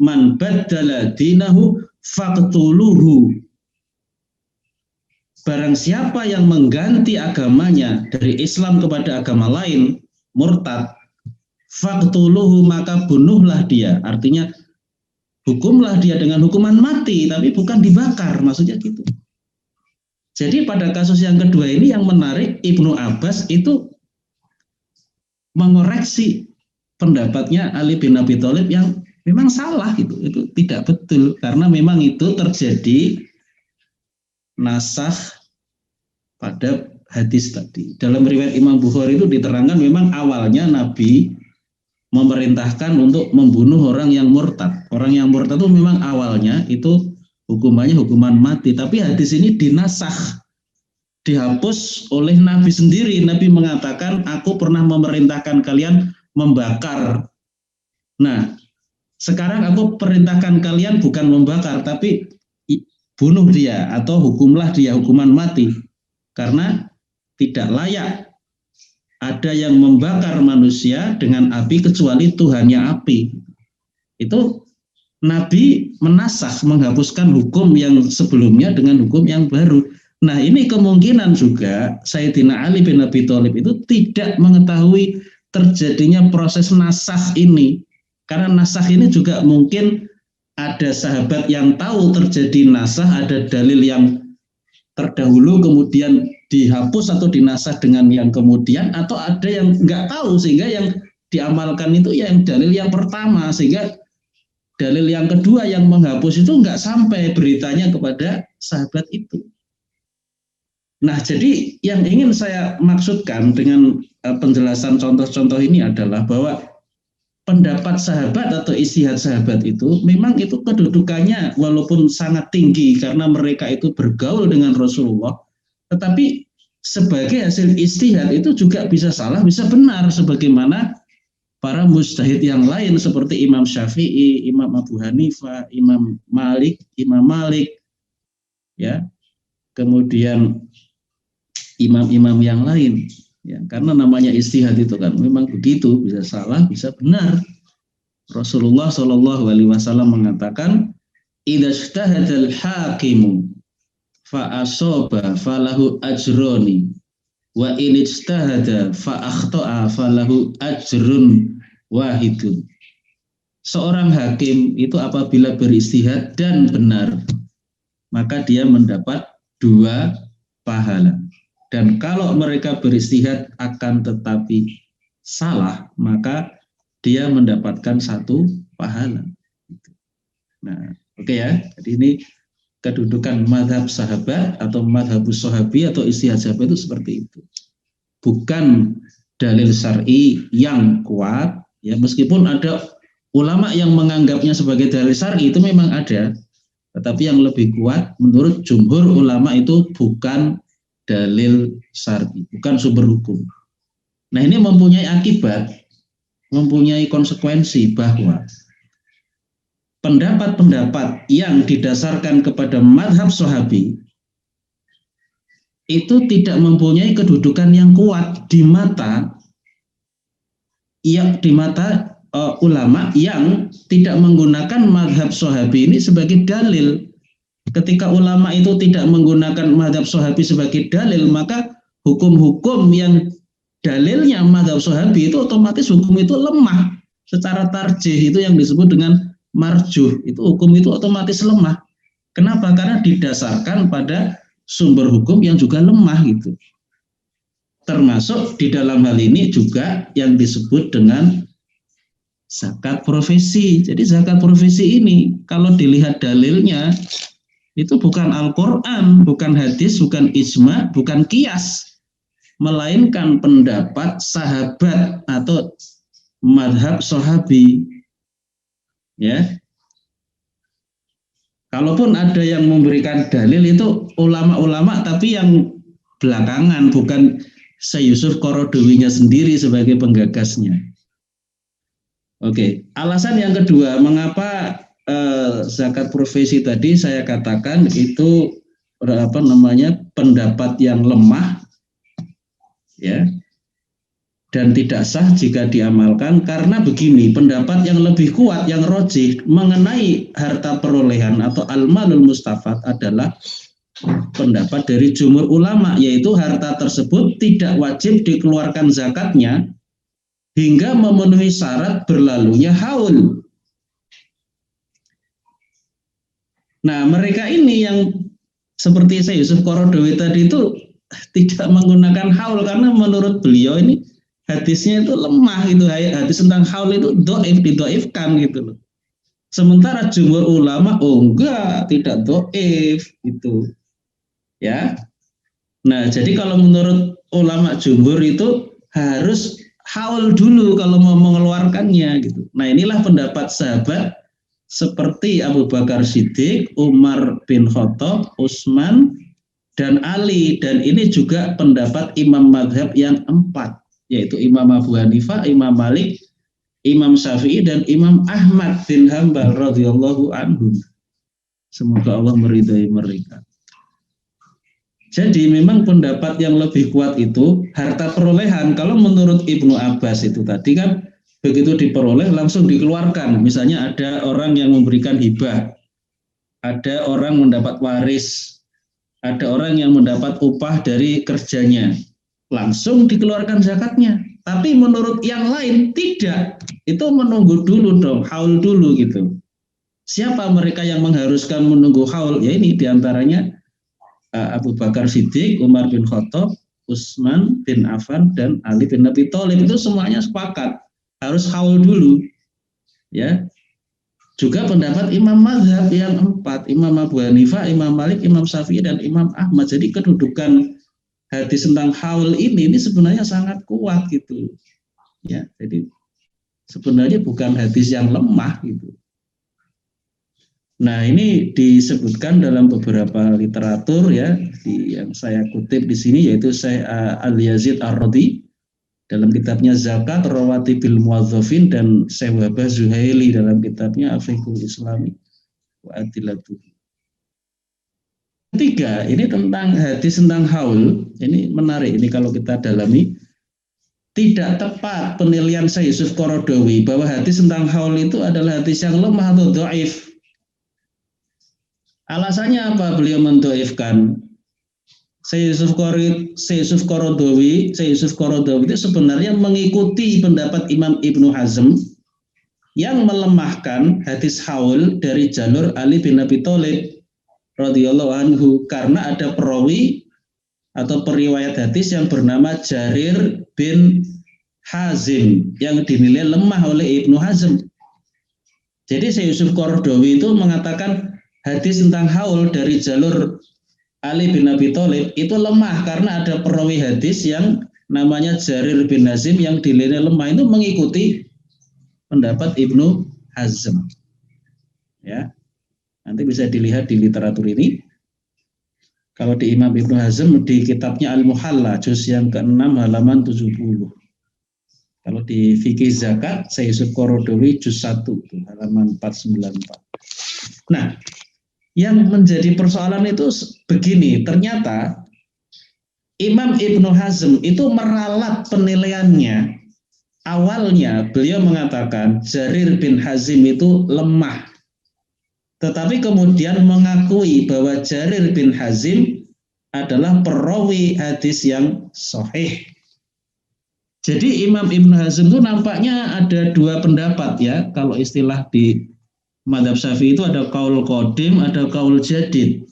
man baddala dinahu faqtuluhu. Barang siapa yang mengganti agamanya dari Islam kepada agama lain, murtad, faqtuluhu, maka bunuhlah dia. Artinya hukumlah dia dengan hukuman mati, tapi bukan dibakar, maksudnya gitu. Jadi pada kasus yang kedua ini yang menarik, Ibnu Abbas itu mengoreksi pendapatnya Ali bin Abi Thalib yang memang salah gitu. Itu tidak betul, karena memang itu terjadi nasakh pada hadis tadi. Dalam riwayat Imam Bukhari itu diterangkan memang awalnya Nabi memerintahkan untuk membunuh orang yang murtad. Orang yang murtad itu memang awalnya itu hukumannya hukuman mati, tapi hadis ini dinasakh, dihapus oleh Nabi sendiri. Nabi mengatakan, aku pernah memerintahkan kalian membakar. Nah, sekarang aku perintahkan kalian bukan membakar, tapi bunuh dia atau hukumlah dia hukuman mati, karena tidak layak ada yang membakar manusia dengan api kecuali Tuhannya api. Itu Nabi menasakh, menghapuskan hukum yang sebelumnya dengan hukum yang baru. Nah, ini kemungkinan juga Sayyidina Ali bin Abi Thalib itu tidak mengetahui terjadinya proses nasakh ini, karena nasakh ini juga mungkin ada sahabat yang tahu terjadi nasakh, ada dalil yang terdahulu kemudian dihapus atau dinasakh dengan yang kemudian, atau ada yang nggak tahu sehingga yang diamalkan itu yang dalil yang pertama, sehingga dalil yang kedua yang menghapus itu nggak sampai beritanya kepada sahabat itu. Nah, jadi yang ingin saya maksudkan dengan penjelasan contoh-contoh ini adalah bahwa pendapat sahabat atau istihad sahabat itu memang itu kedudukannya walaupun sangat tinggi karena mereka itu bergaul dengan Rasulullah, tetapi sebagai hasil istihad itu juga bisa salah, bisa benar, sebagaimana para mujtahid yang lain seperti Imam Syafi'i, Imam Abu Hanifah, Imam Malik, ya, kemudian imam-imam yang lain. Ya, karena namanya istihad itu kan memang begitu, bisa salah, bisa benar. Rasulullah Shallallahu Alaihi Wasallam mengatakan, "Idza ijtahadal hakimu fa asaba falahu ajroni, wa in ijtahada fa akhta'a falahu ajrun wahidun." Seorang hakim itu apabila beristihad dan benar, maka dia mendapat 2 pahala. Dan kalau mereka beristihad akan tetapi salah, maka dia mendapatkan 1 pahala. Nah, oke ya. Jadi ini kedudukan madhab sahabat atau madhabus sahabi atau istihad sahabat itu seperti itu. Bukan dalil syar'i yang kuat, ya, meskipun ada ulama yang menganggapnya sebagai dalil syar'i, itu memang ada. Tetapi yang lebih kuat menurut jumhur ulama itu bukan dalil syar'i, bukan sumber hukum. Nah, ini mempunyai akibat, mempunyai konsekuensi bahwa pendapat-pendapat yang didasarkan kepada madhab sahabi itu tidak mempunyai kedudukan yang kuat di mata ulama yang tidak menggunakan mazhab Syafi'i ini sebagai dalil. Ketika ulama itu tidak menggunakan mazhab Syafi'i sebagai dalil, maka hukum-hukum yang dalilnya mazhab Syafi'i itu otomatis hukum itu lemah secara tarjih, itu yang disebut dengan marjuh. Itu hukum itu otomatis lemah. Kenapa? Karena didasarkan pada sumber hukum yang juga lemah gitu. Termasuk di dalam hal ini juga yang disebut dengan zakat profesi. Jadi zakat profesi ini kalau dilihat dalilnya itu bukan Al-Quran, bukan hadis, bukan ijma, bukan qiyas, melainkan pendapat sahabat atau madhab sahabi. Ya, kalaupun ada yang memberikan dalil itu ulama-ulama tapi yang belakangan, bukan Syekh Yusuf Qaradawinya sendiri sebagai penggagasnya. Oke, alasan yang kedua mengapa zakat profesi tadi saya katakan itu pendapat yang lemah, ya, dan tidak sah jika diamalkan, karena begini, pendapat yang lebih kuat, yang rojih mengenai harta perolehan atau al-malul mustafad adalah pendapat dari jumhur ulama, yaitu harta tersebut tidak wajib dikeluarkan zakatnya hingga memenuhi syarat berlalunya haul. Nah, mereka ini yang seperti Syekh Yusuf Qaradawi tadi itu tidak menggunakan haul, karena menurut beliau ini hadisnya itu lemah, itu hadis tentang haul itu dhaif, didhaifkan gitu loh. Sementara jumhur ulama enggak, tidak dhaif gitu. Ya. Nah, jadi kalau menurut ulama jumhur itu harus haul dulu kalau mau mengeluarkannya gitu. Nah, inilah pendapat sahabat seperti Abu Bakar Siddiq, Umar bin Khattab, Utsman, dan Ali. Dan ini juga pendapat imam mazhab yang 4, yaitu Imam Abu Hanifah, Imam Malik, Imam Syafi'i, dan Imam Ahmad bin Hanbal radhiyallahu anhum. Semoga Allah meridai mereka. Jadi memang pendapat yang lebih kuat itu harta perolehan. Kalau menurut Ibnu Abbas itu tadi kan begitu diperoleh langsung dikeluarkan. Misalnya ada orang yang memberikan hibah, ada orang mendapat waris, ada orang yang mendapat upah dari kerjanya, langsung dikeluarkan zakatnya. Tapi menurut yang lain tidak, itu menunggu dulu dong, haul dulu gitu. Siapa mereka yang mengharuskan menunggu haul? Ya ini diantaranya Abu Bakar Siddiq, Umar bin Khattab, Utsman bin Affan, dan Ali bin Abi Thalib. Itu semuanya sepakat harus haul dulu. Ya. Juga pendapat imam mazhab yang 4, Imam Abu Hanifah, Imam Malik, Imam Syafi'i, dan Imam Ahmad. Jadi kedudukan hadis tentang haul ini sebenarnya sangat kuat gitu. Ya, jadi sebenarnya bukan hadis yang lemah gitu. Nah, ini disebutkan dalam beberapa literatur ya, yang saya kutip di sini, yaitu Syekh Al-Yazid Ar-Radi dalam kitabnya Zakat Rawatibil Muwazzafin, dan Syekh Wahbah Zuhaili dalam kitabnya Al-Fiqhul Islami wa Adillatuh. Ketiga, ini tentang hadis tentang haul. Ini menarik, ini kalau kita dalami. Tidak tepat penilaian Syekh Yusuf Qaradawi bahwa hadis tentang haul itu adalah hadis yang lemah atau dhaif. Alasannya apa beliau mendhaifkan? Syekh Yusuf Qaradawi itu sebenarnya mengikuti pendapat Imam Ibnu Hazm yang melemahkan hadis haul dari jalur Ali bin Abi Thalib radhiyallahu anhu, karena ada perawi atau periwayat hadis yang bernama Jarir bin Hazim yang dinilai lemah oleh Ibnu Hazm. Jadi Syekh Yusuf Qaradawi itu mengatakan hadis tentang haul dari jalur Ali bin Abi Thalib itu lemah karena ada perawi hadis yang namanya Jarir bin Hazim yang dinilai lemah, itu mengikuti pendapat Ibnu Hazm. Ya. Nanti bisa dilihat di literatur ini. Kalau di Imam Ibnu Hazm di kitabnya Al-Muhalla juz yang ke-6 halaman 70. Kalau di Fikih Zakat Syekh Yusuf Qaradawi juz 1 halaman 494. Nah, yang menjadi persoalan itu begini, ternyata Imam Ibnu Hazm itu meralat penilaiannya. Awalnya beliau mengatakan Jarir bin Hazim itu lemah. Tetapi kemudian mengakui bahwa Jarir bin Hazim adalah perawi hadis yang sahih. Jadi Imam Ibnu Hazm itu nampaknya ada dua pendapat ya. Kalau istilah di mazhab Syafi'i itu ada qaul qadim, ada qaul jadid.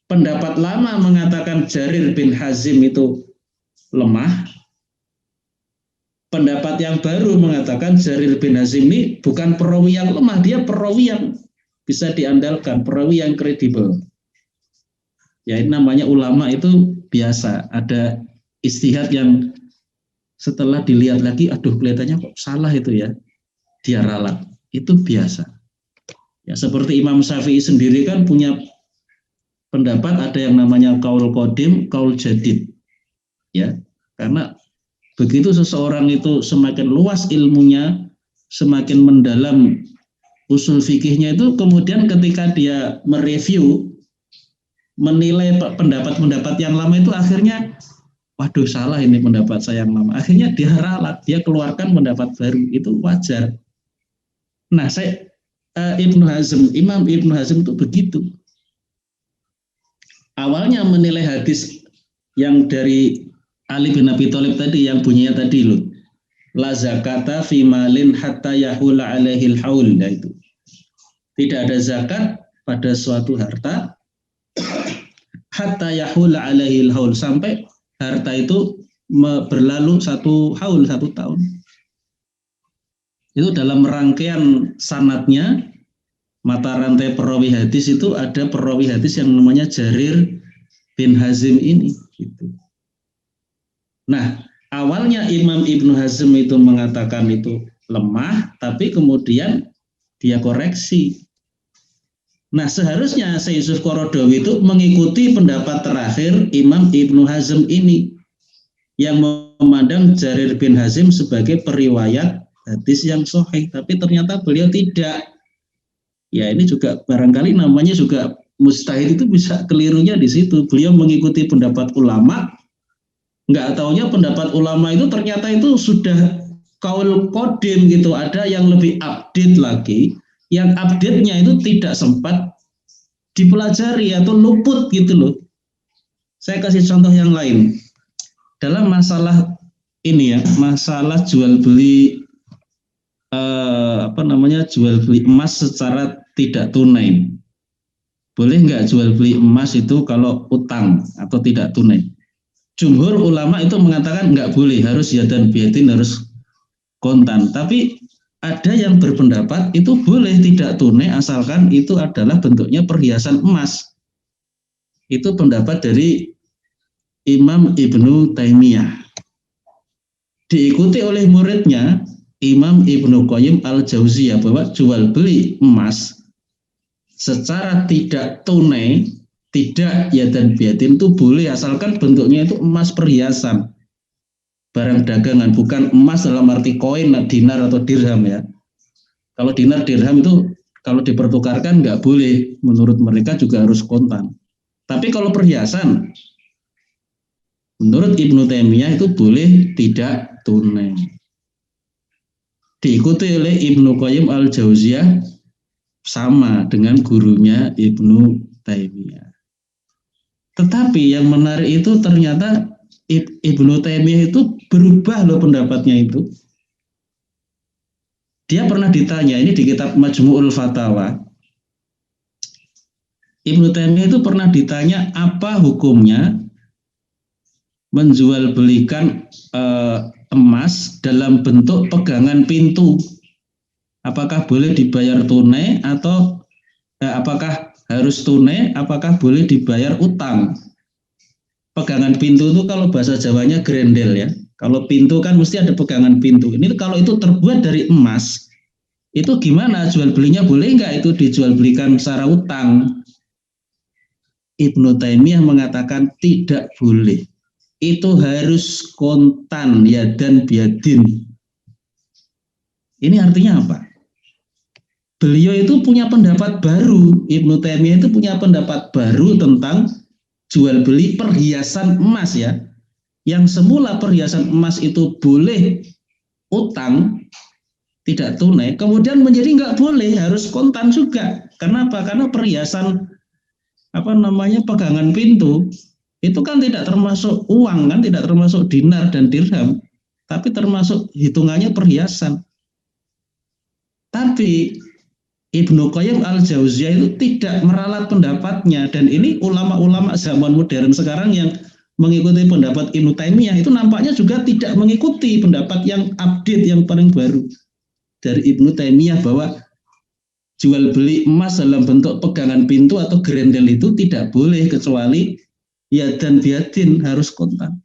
Pendapat lama mengatakan Jarir bin Hazim itu lemah. Pendapat yang baru mengatakan Jarir bin Hazim ini bukan perawi yang lemah, dia perawi yang bisa diandalkan, perawi yang kredibel. Ya, ini namanya ulama itu biasa ada ijtihad yang setelah dilihat lagi, aduh kelihatannya kok salah itu ya, dia ralat. Itu biasa. Ya, seperti Imam Syafi'i sendiri kan punya pendapat ada yang namanya qaul qadim, qaul jadid. Ya, karena begitu seseorang itu semakin luas ilmunya, semakin mendalam usul fikihnya itu, kemudian ketika dia mereview, menilai pendapat-pendapat yang lama itu akhirnya waduh salah ini pendapat saya yang lama. Akhirnya dia ralat, dia keluarkan pendapat baru, itu wajar. Nah, Imam Ibnu Hazm itu begitu. Awalnya menilai hadis yang dari Ali bin Abi Thalib tadi, yang bunyinya tadi loh. La zakata fi malin hatta yahula alaihil haul. Nah, itu. Tidak ada zakat pada suatu harta hatta yahula alaihil haul, sampai harta itu berlalu satu haul, 1 tahun. Itu dalam rangkaian sanadnya, mata rantai perawi hadis itu ada perawi hadis yang namanya Jarir bin Hazim ini. Gitu. Nah, awalnya Imam Ibnu Hazm itu mengatakan itu lemah, tapi kemudian dia koreksi. Nah, seharusnya Syekh Yusuf Qaradawi itu mengikuti pendapat terakhir Imam Ibnu Hazm ini, yang memandang Jarir bin Hazim sebagai periwayat hadis yang sahih, tapi ternyata beliau tidak. Ya, ini juga barangkali namanya juga mustahil, itu bisa kelirunya di situ. Beliau mengikuti pendapat ulama, nggak taunya pendapat ulama itu ternyata itu sudah qaul qadim gitu, ada yang lebih update lagi, yang update-nya itu tidak sempat dipelajari atau luput gitu loh. Saya kasih contoh yang lain. Dalam masalah ini ya, masalah jual beli jual beli emas secara tidak tunai. Boleh nggak jual beli emas itu kalau utang atau tidak tunai? Jumhur ulama itu mengatakan nggak boleh, harus yadan biadin, harus kontan. Tapi ada yang berpendapat itu boleh tidak tunai asalkan itu adalah bentuknya perhiasan emas. Itu pendapat dari Imam Ibnu Taimiyah. Diikuti oleh muridnya Imam Ibnu Qayyim al-Jauziyah, bahwa jual beli emas secara tidak tunai, tidak yadan biadin itu boleh asalkan bentuknya itu emas perhiasan, barang dagangan, bukan emas dalam arti koin, dinar atau dirham ya. Kalau dinar dirham itu kalau dipertukarkan nggak boleh, menurut mereka juga harus kontan. Tapi kalau perhiasan, menurut Ibnu Taimiyah itu boleh tidak tunai. Diikuti oleh Ibnu Qayyim al-Jauziyah, sama dengan gurunya Ibnu Taimiyah. Tetapi yang menarik itu ternyata Ibnu Taimiyah itu berubah loh pendapatnya itu. Dia pernah ditanya, ini di kitab Majmu'ul Fatawa, Ibnu Taimiyah itu pernah ditanya apa hukumnya menjual belikan emas dalam bentuk pegangan pintu. Apakah boleh dibayar tunai atau apakah harus tunai, apakah boleh dibayar utang? Pegangan pintu itu kalau bahasa Jawanya grendel ya. Kalau pintu kan mesti ada pegangan pintu. Ini kalau itu terbuat dari emas, itu gimana jual belinya, boleh nggak itu dijual belikan secara utang? Ibnu Taimiyah mengatakan tidak boleh. Itu harus kontan ya dan biadin. Ini artinya apa? Beliau itu punya pendapat baru. Ibnu Taimiyah itu punya pendapat baru tentang jual beli perhiasan emas ya. Yang semula perhiasan emas itu boleh utang, tidak tunai, kemudian menjadi nggak boleh, harus kontan juga. Kenapa? Karena perhiasan pegangan pintu itu kan tidak termasuk uang, kan tidak termasuk dinar dan dirham, tapi termasuk hitungannya perhiasan. Tapi Ibnu Qayyim al-Jauziyah itu tidak meralat pendapatnya, dan ini ulama-ulama zaman modern sekarang yang mengikuti pendapat Ibnu Taimiyah itu nampaknya juga tidak mengikuti pendapat yang update, yang paling baru dari Ibnu Taimiyah, bahwa jual beli emas dalam bentuk pegangan pintu atau grendel itu tidak boleh kecuali yadan biadin, harus kontan.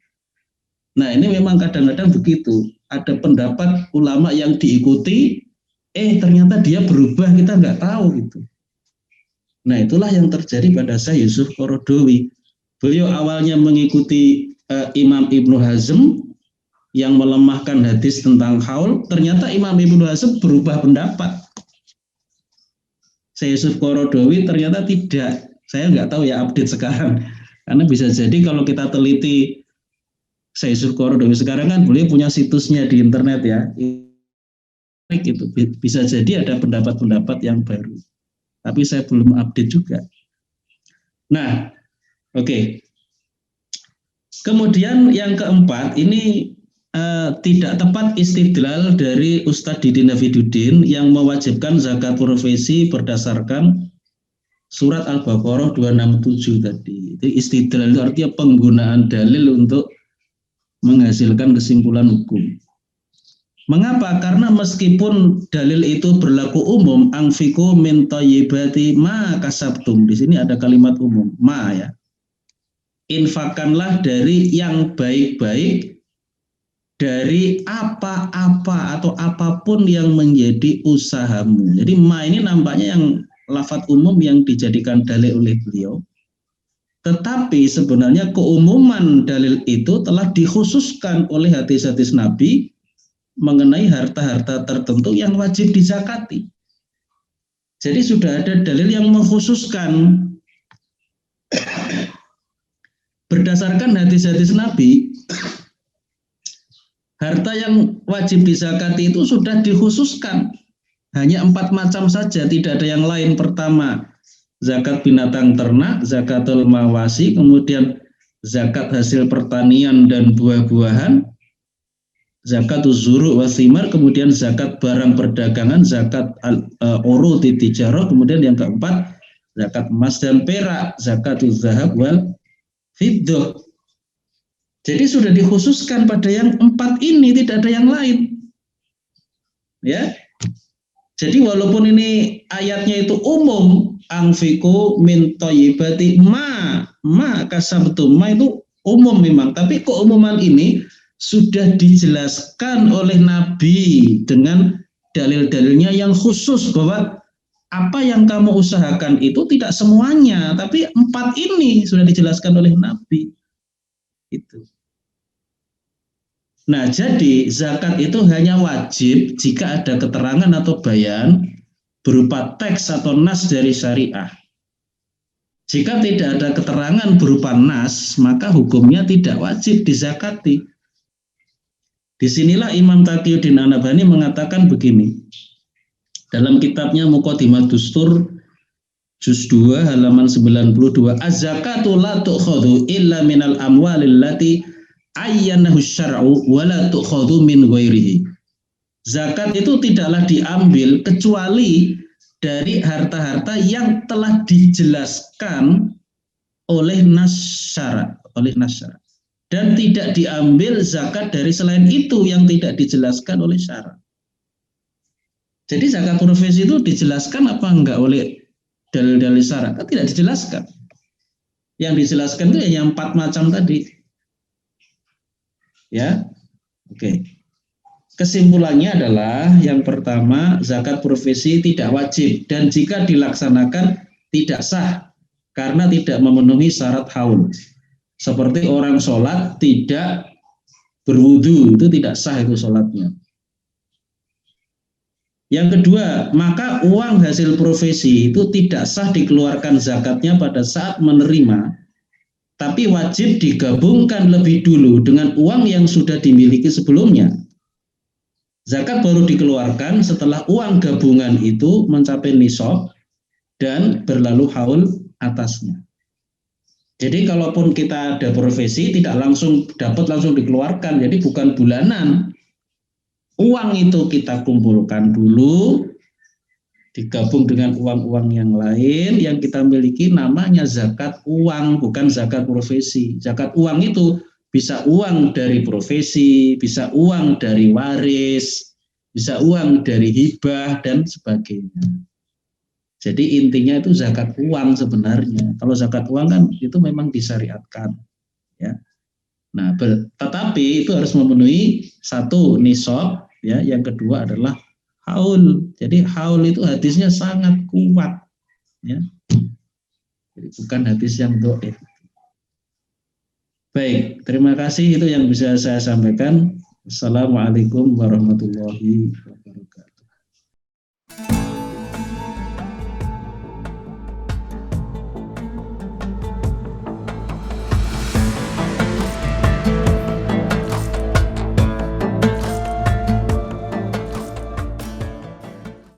Nah, ini memang kadang-kadang begitu. Ada pendapat ulama yang diikuti, ternyata dia berubah, kita nggak tahu gitu. Nah, itulah yang terjadi pada Syekh Yusuf Qaradawi. Beliau awalnya mengikuti Imam Ibnu Hazm yang melemahkan hadis tentang haul, ternyata Imam Ibnu Hazm berubah pendapat. Syekh Yusuf Qaradawi ternyata tidak. Saya nggak tahu ya update sekarang. Karena bisa jadi kalau kita teliti Syekh Yusuf Qaradawi sekarang kan beliau punya situsnya di internet ya. Itu bisa jadi ada pendapat-pendapat yang baru. Tapi saya belum update juga. Nah, oke. Kemudian yang keempat, ini tidak tepat istidlal dari Ustadz Didi Nafiduddin yang mewajibkan zakat profesi berdasarkan surat Al-Baqarah 267 tadi. Itu istidlal itu artinya penggunaan dalil untuk menghasilkan kesimpulan hukum. Mengapa? Karena meskipun dalil itu berlaku umum, anfiqu min thayyibati ma kasabtum. Di sini ada kalimat umum, ma ya. Infakkanlah dari yang baik-baik, dari apa-apa atau apapun yang menjadi usahamu. Jadi ma ini nampaknya yang lafadz umum yang dijadikan dalil oleh beliau. Tetapi sebenarnya keumuman dalil itu telah dikhususkan oleh hadis-hadis Nabi mengenai harta-harta tertentu yang wajib dizakati. Jadi sudah ada dalil yang mengkhususkan berdasarkan hadis-hadis Nabi. Harta yang wajib dizakati itu sudah dikhususkan. Hanya 4 macam saja, tidak ada yang lain. Pertama, zakat binatang ternak, zakatul mawasi, kemudian zakat hasil pertanian dan buah-buahan, zakat zuru' wa thimar, kemudian zakat barang perdagangan, zakat urudi tijarah, kemudian yang keempat, zakat emas dan perak, zakatul zahab wal fiddah. Jadi sudah dikhususkan pada yang 4 ini, tidak ada yang lain. Ya. Jadi walaupun ini ayatnya itu umum, anfiqu min thayyibati ma kasabtum, ma itu umum memang, tapi keumuman ini sudah dijelaskan oleh Nabi dengan dalil-dalilnya yang khusus, bahwa apa yang kamu usahakan itu tidak semuanya, tapi 4 ini sudah dijelaskan oleh Nabi. Itu. Nah, jadi zakat itu hanya wajib jika ada keterangan atau bayan berupa teks atau nas dari syariah. Jika tidak ada keterangan berupa nas, maka hukumnya tidak wajib dizakati. Disinilah Imam Taqiyuddin An-Nabhani mengatakan begini. Dalam kitabnya Muqaddimah Dustur juz 2 halaman 92, az-zakatu la tu'khadhu illa minal amwalil lati ayyanahu syar'u wa la tu'khadhu min ghairihi. Zakat itu tidaklah diambil kecuali dari harta-harta yang telah dijelaskan oleh nas syara', dan tidak diambil zakat dari selain itu yang tidak dijelaskan oleh syara'. Jadi zakat profesi itu dijelaskan apa enggak oleh dalil-dalil syara'? Tidak dijelaskan. Yang dijelaskan itu hanya 4 macam tadi. Ya, oke. Kesimpulannya adalah yang pertama, zakat profesi tidak wajib dan jika dilaksanakan tidak sah karena tidak memenuhi syarat haul. Seperti orang sholat tidak berwudu, itu tidak sah itu sholatnya. Yang kedua, maka uang hasil profesi itu tidak sah dikeluarkan zakatnya pada saat menerima tapi wajib digabungkan lebih dulu dengan uang yang sudah dimiliki sebelumnya. Zakat baru dikeluarkan setelah uang gabungan itu mencapai nisab dan berlalu haul atasnya. Jadi kalaupun kita ada profesi tidak langsung dapat langsung dikeluarkan, jadi bukan bulanan. Uang itu kita kumpulkan dulu, digabung dengan uang-uang yang lain yang kita miliki, namanya zakat uang, bukan zakat profesi. Zakat uang itu bisa uang dari profesi, bisa uang dari waris, bisa uang dari hibah dan sebagainya. Jadi intinya itu zakat uang sebenarnya. Kalau zakat uang kan itu memang disyariatkan, ya. Nah, tetapi itu harus memenuhi satu nisab, ya. Yang kedua adalah haul. Jadi haul itu hadisnya sangat kuat, ya. Jadi bukan hadis yang dhaif. Baik, terima kasih, itu yang bisa saya sampaikan. Assalamualaikum warahmatullahi wabarakatuh.